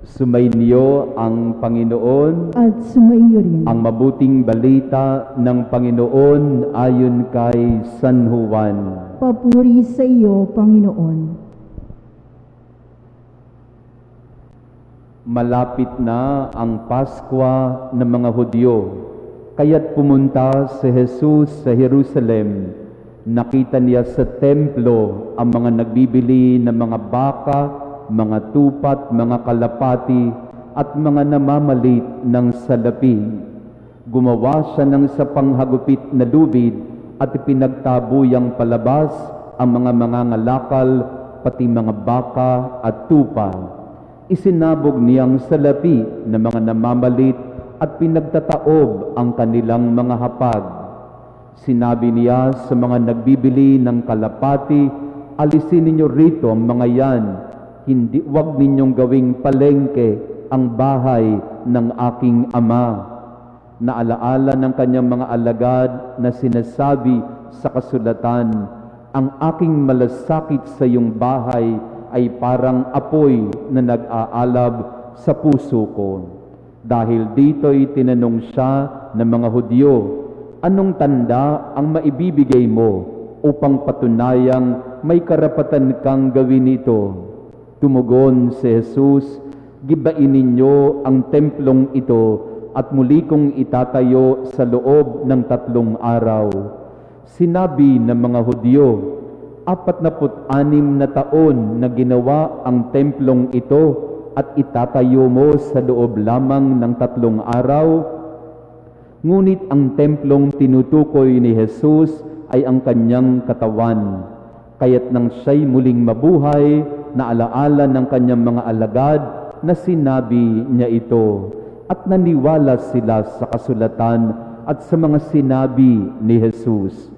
Sumainyo ang Panginoon, at sumaiyo rin. ang mabuting balita ng Panginoon ayon kay San Juan. Papuri sa iyo, Panginoon. Malapit na ang Paskwa ng mga Hudyo, kaya't pumunta si Jesus sa Jerusalem. Nakita niya sa templo ang mga nagbibili ng mga baka, mga tupat, mga kalapati, at mga namamalit ng salapi. Gumawa siya ng sapanghagupit na lubid at pinagtabuyang palabas ang mga mangangalakal, pati mga baka at tupa. Isinabog niyang salapi ng mga namamalit at pinagtataob ang kanilang mga hapag. Sinabi niya sa mga nagbibili ng kalapati, "Alisin ninyo rito ang mga yan. Huwag ninyong gawing palengke ang bahay ng aking Ama." Naalaala ng kanyang mga alagad na sinasabi sa kasulatan, "Ang aking malasakit sa iyong bahay ay parang apoy na nag-aalab sa puso ko." Dahil dito'y tinanong siya ng mga Hudyo, "Anong tanda ang maibibigay mo upang patunayang may karapatan kang gawin ito?" Tumugon si Jesus, "Gibain ninyo ang templong ito at muli kong itatayo sa loob ng 3 araw." Sinabi ng mga Hudyo, 46 na taon na ginawa ang templong ito at itatayo mo sa loob lamang ng 3 araw? Ngunit ang templong tinutukoy ni Jesus ay ang kanyang katawan. Kaya't nang siya'y muling mabuhay, naalaala ng kanyang mga alagad na sinabi niya ito, at naniwala sila sa kasulatan at sa mga sinabi ni Jesus.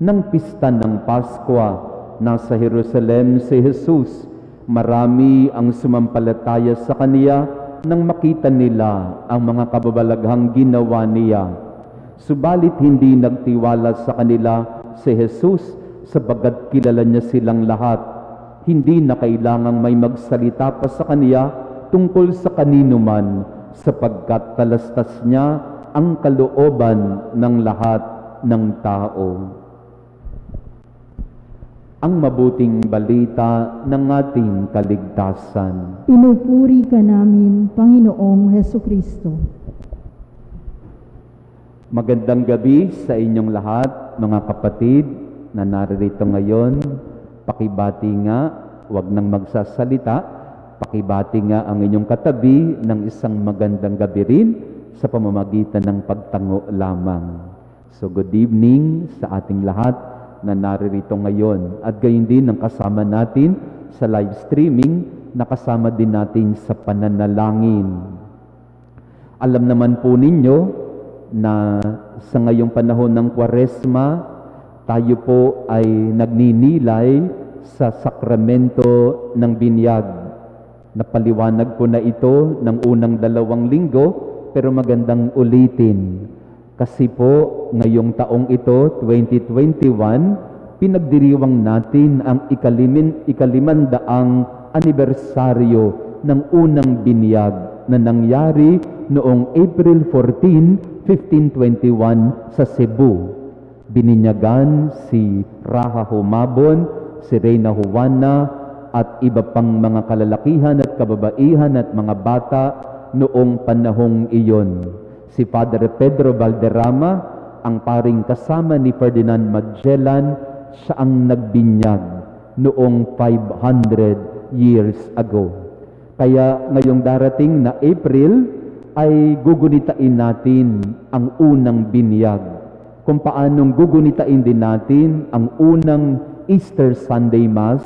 Nang pista ng Paskwa, nasa Jerusalem si Jesus. Marami ang sumampalataya sa kaniya nang makita nila ang mga kababalaghang ginawa niya. Subalit hindi nagtiwala sa kanila si Jesus sabagat kilala niya silang lahat. Hindi na kailangang may magsalita pa sa kaniya tungkol sa kanino man, sapagkat talastas niya ang kalooban ng lahat ng tao. Ang mabuting balita ng ating kaligtasan. Pinupuri ka namin, Panginoong Hesukristo. Magandang gabi sa inyong lahat, mga kapatid na naririto ngayon. Pakibati nga, huwag nang magsasalita. Pakibati nga ang inyong katabi ng isang magandang gabi rin sa pamamagitan ng pagtango lamang. So good evening sa ating lahat na naririto ngayon. At gayon din ang kasama natin sa live streaming, nakasama din natin sa pananalangin. Alam naman po ninyo na sa ngayong panahon ng Kwaresma, tayo po ay nagninilay sa sakramento ng binyag. Napaliwanag ko na ito ng unang 2 linggo, pero magandang ulitin. Kasi po, ngayong taong ito, 2021, pinagdiriwang natin ang 500 anibersaryo ng unang binyag na nangyari noong April 14, 1521 sa Cebu. Bininyagan si Raha Humabon, si Reyna Juana, at iba pang mga kalalakihan at kababaihan at mga bata noong panahong iyon. Si Padre Pedro Valderrama, ang paring kasama ni Ferdinand Magellan, siya ang nagbinyag noong 500 years ago. Kaya ngayong darating na April ay gugunitain natin ang unang binyag. Kung paanong gugunitain din natin ang unang Easter Sunday Mass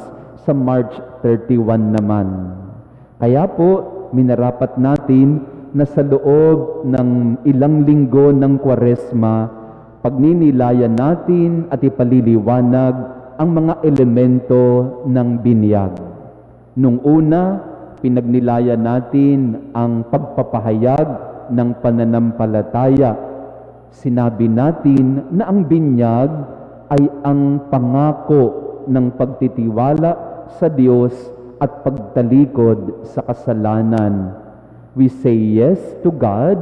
sa March 31 naman. Kaya po, minarapat natin na sa loob ng ilang linggo ng Kwaresma, pagninilayan natin at ipaliliwanag ang mga elemento ng binyag. Nung una, pinagnilayan natin ang pagpapahayag ng pananampalataya. Sinabi natin na ang binyag ay ang pangako ng pagtitiwala sa Diyos at pagtalikod sa kasalanan. We say yes to God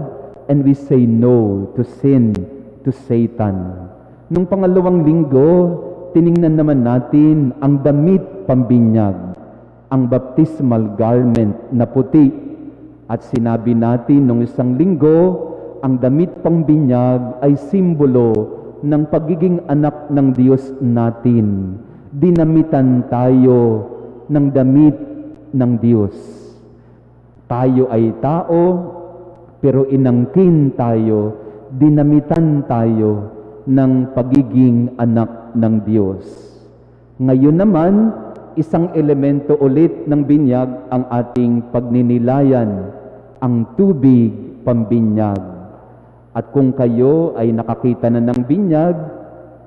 and we say no to sin, to Satan. Nung pangalawang linggo, tiningnan naman natin ang damit pambinyag, ang baptismal garment na puti. At sinabi natin nung isang linggo, ang damit pambinyag ay simbolo ng pagiging anak ng Diyos natin. Dinamitan tayo ng damit ng Diyos. Tayo ay tao, pero inangkin tayo, dinamitan tayo ng pagiging anak ng Diyos. Ngayon naman, isang elemento ulit ng binyag ang ating pagninilayan, ang tubig pambinyag. At kung kayo ay nakakita na ng binyag,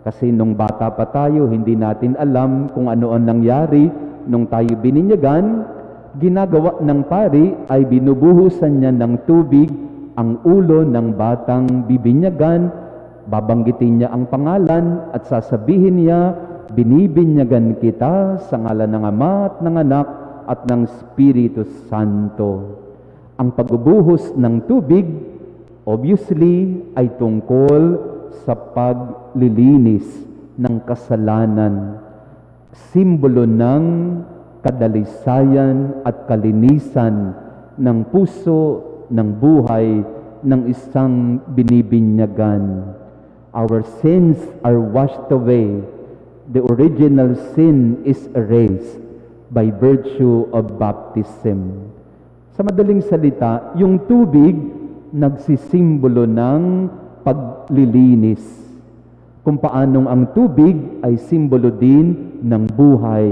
kasi nung bata pa tayo, hindi natin alam kung ano ang nangyari nung tayo bininyagan, ginagawa ng pari ay binubuhusan niya ng tubig ang ulo ng batang bibinyagan, babanggitin niya ang pangalan at sasabihin niya, binibinyagan kita sa ngalan ng Ama at ng Anak at ng Espiritu Santo. Ang pagbubuhos ng tubig, obviously, ay tungkol sa paglilinis ng kasalanan. Simbolo ng kadalisayan at kalinisan ng puso, ng buhay, ng isang binibinyagan. Our sins are washed away. The original sin is erased by virtue of baptism. Sa madaling salita, yung tubig nagsisimbolo ng paglilinis. Kung paanong ang tubig ay simbolo din ng buhay.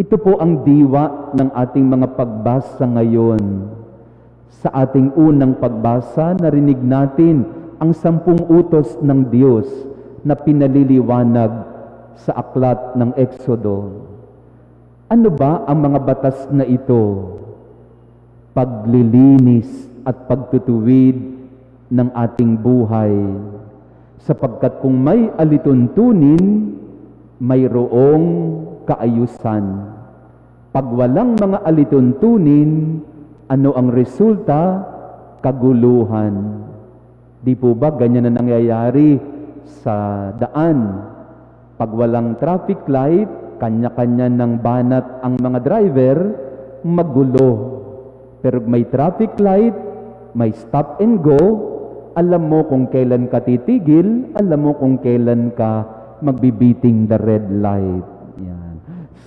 Ito po ang diwa ng ating mga pagbasa ngayon. Sa ating unang pagbasa, narinig natin ang 10 utos ng Diyos na pinaliliwanag sa aklat ng Exodo. Ano ba ang mga batas na ito? Paglilinis at pagtutuwid ng ating buhay. Sapagkat kung may alituntunin, mayroong kaayusan. Pag walang mga alituntunin, ano ang resulta? Kaguluhan. Di po ba ganyan na nangyayari sa daan? Pag walang traffic light, kanya-kanya ng banat ang mga driver, magulo. Pero may traffic light, may stop and go, alam mo kung kailan ka titigil, alam mo kung kailan ka magbibiting the red light. Yan.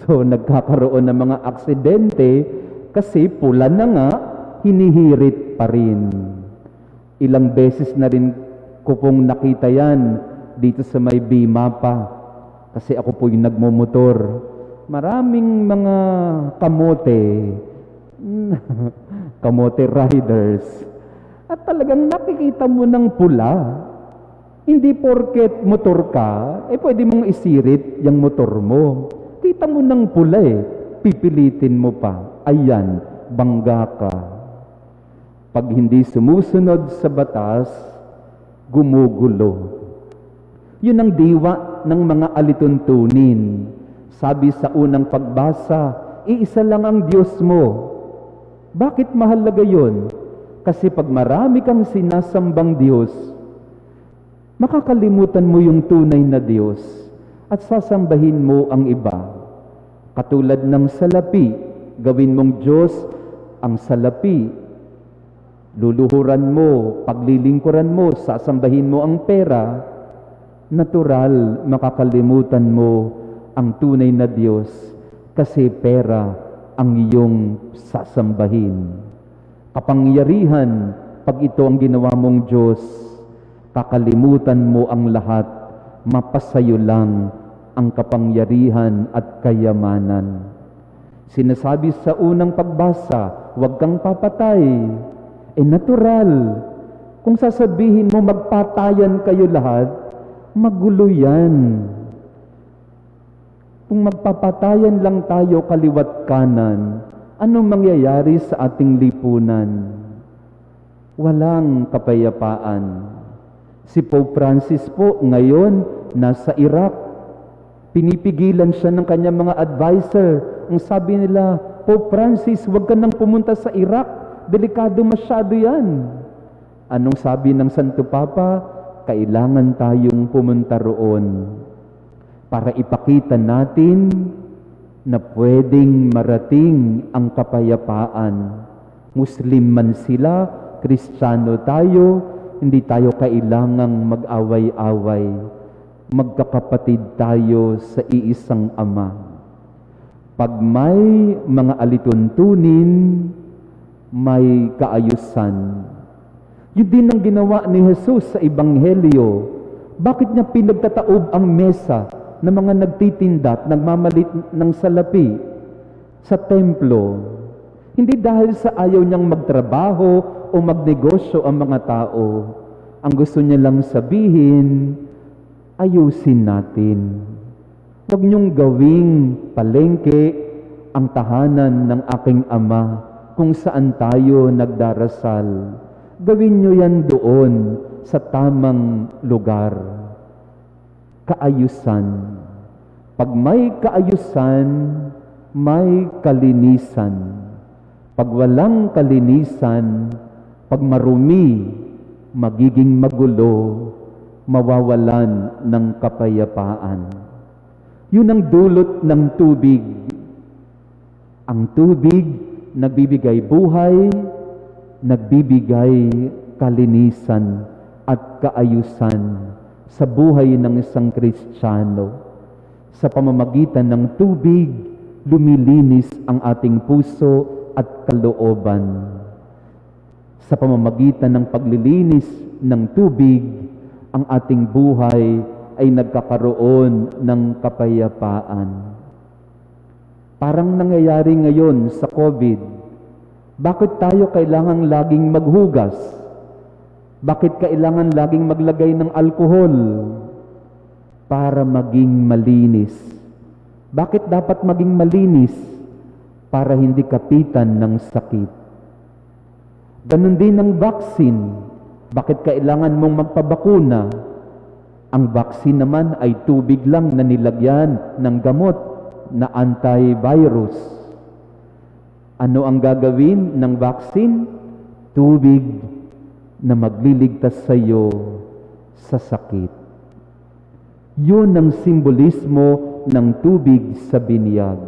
So, nagkakaroon ng mga aksidente kasi pula na nga, hinihirit pa rin. Ilang beses na rin ko pong nakita yan dito sa may Bimapa. Kasi ako po yung nagmumotor. Maraming mga kamote riders. At talagang nakikita mo ng pula. Hindi porket motor ka, pwede mong isirit yung motor mo. Kita mo ng pula pipilitin mo pa. Ayan, bangga ka. Pag hindi sumusunod sa batas, gumugulo. Yun ang diwa ng mga alituntunin. Sabi sa unang pagbasa, iisa lang ang Diyos mo. Bakit mahalaga yun? Kasi pag marami kang sinasambang Diyos, makakalimutan mo yung tunay na Diyos at sasambahin mo ang iba. Katulad ng salapi, gawin mong Diyos ang salapi. Luluhuran mo, paglilingkuran mo, sasambahin mo ang pera. Natural, makakalimutan mo ang tunay na Diyos kasi pera ang iyong sasambahin. Kapangyarihan, pag ito ang ginawa mong Diyos, kakalimutan mo ang lahat, mapasayo lang ang kapangyarihan at kayamanan. Sinasabi sa unang pagbasa, huwag kang papatay. Natural. Kung sasabihin mo magpatayan kayo lahat, magulo yan. Kung magpapatayan lang tayo kaliwat kanan, anong mangyayari sa ating lipunan? Walang kapayapaan. Si Pope Francis po ngayon nasa Iraq. Pinipigilan siya ng kanyang mga advisor ang sabi nila, Pope Francis, huwag ka nang pumunta sa Iraq. Delikado masyado yan. Anong sabi ng Santo Papa? Kailangan tayong pumunta roon para ipakita natin na pwedeng marating ang kapayapaan. Muslim man sila, Kristiyano tayo, hindi tayo kailangang mag-away-away. Magkakapatid tayo sa iisang Ama. Pag may mga alituntunin, may kaayusan. Yun din ang ginawa ni Jesus sa Ebanghelyo. Bakit niya pinagtataob ang mesa ng mga nagtitinda at nagmamalit ng salapi sa templo? Hindi dahil sa ayaw niyang magtrabaho o magnegosyo ang mga tao. Ang gusto niya lang sabihin, ayusin natin. Huwag niyong gawing palengke ang tahanan ng aking Ama kung saan tayo nagdarasal. Gawin niyo yan doon sa tamang lugar. Kaayusan. Pag may kaayusan, may kalinisan. Pag walang kalinisan, pag marumi, magiging magulo, mawawalan ng kapayapaan. Yun ang dulot ng tubig. Ang tubig, nagbibigay buhay, nagbibigay kalinisan at kaayusan sa buhay ng isang Kristiyano. Sa pamamagitan ng tubig, lumilinis ang ating puso at kalooban. Sa pamamagitan ng paglilinis ng tubig, ang ating buhay ay nagkakaroon ng kapayapaan. Parang nangyayari ngayon sa COVID. Bakit tayo kailangang laging maghugas? Bakit kailangan laging maglagay ng alkohol? Para maging malinis. Bakit dapat maging malinis? Para hindi kapitan ng sakit. Ganun din ang vaccine. Bakit kailangan mong magpabakuna? Ang vaccine naman ay tubig lang na nilagyan ng gamot na antivirus. Ano ang gagawin ng vaccine? Tubig na magliligtas sa iyo sa sakit. Yun ang simbolismo ng tubig sa binyag.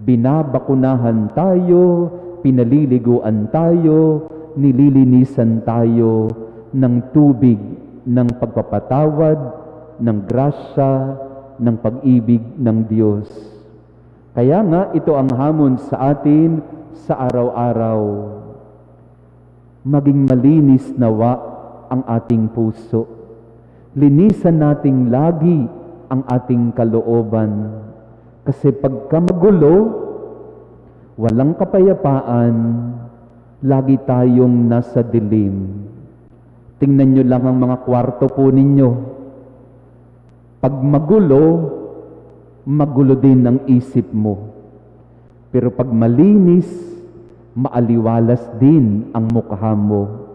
Binabakunahan tayo, pinaliliguan tayo, nililinisan tayo ng tubig ng pagpapatawad, ng grasya, ng pag-ibig ng Diyos. Kaya nga ito ang hamon sa atin sa araw-araw. Maging malinis nawa ang ating puso. Linisan nating lagi ang ating kalooban. Kasi pagka magulo, walang kapayapaan, lagi tayong nasa dilim. Tingnan nyo lang ang mga kwarto po ninyo. Pag magulo, magulo din ang isip mo. Pero pag malinis, maaliwalas din ang mukha mo.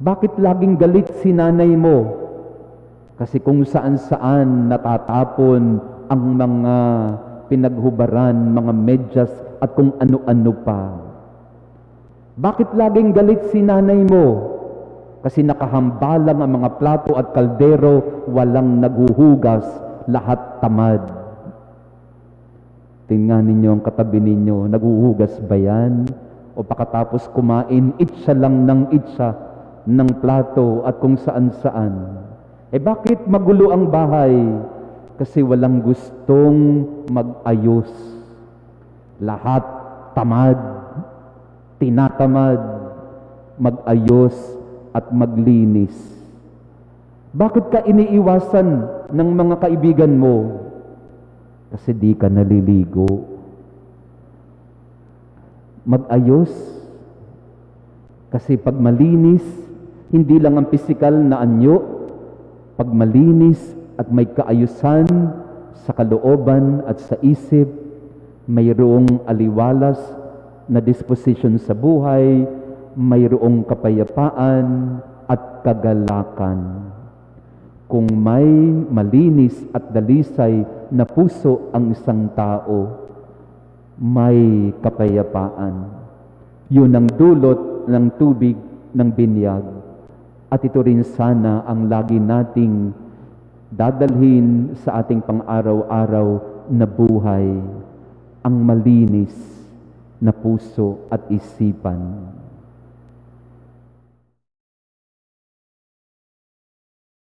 Bakit laging galit si nanay mo? Kasi kung saan-saan natatapon ang mga pinaghubaran, mga medyas at kung ano-ano pa. Bakit laging galit si nanay mo? Kasi nakahambalang ang mga plato at kaldero, walang naghuhugas, lahat tamad. Tingnan ninyo ang katabi ninyo, naghuhugas ba yan? O pagkatapos kumain, itsa lang ng itsa ng plato at kung saan-saan. Bakit magulo ang bahay? Kasi walang gustong mag-ayos. Lahat tamad, tinatamad, mag-ayos at maglinis. Bakit ka iniiwasan ng mga kaibigan mo? Kasi di ka naliligo. Mag-ayos. Kasi pag malinis, hindi lang ang pisikal na anyo, pag malinis at may kaayusan sa kalooban at sa isip, mayroong aliwalas na disposition sa buhay, mayroong kapayapaan at kagalakan. Kung may malinis at dalisay na puso ang isang tao, may kapayapaan. Yun ang dulot ng tubig ng binyag. At ito rin sana ang lagi nating dadalhin sa ating pang-araw-araw na buhay, ang malinis na puso at isipan.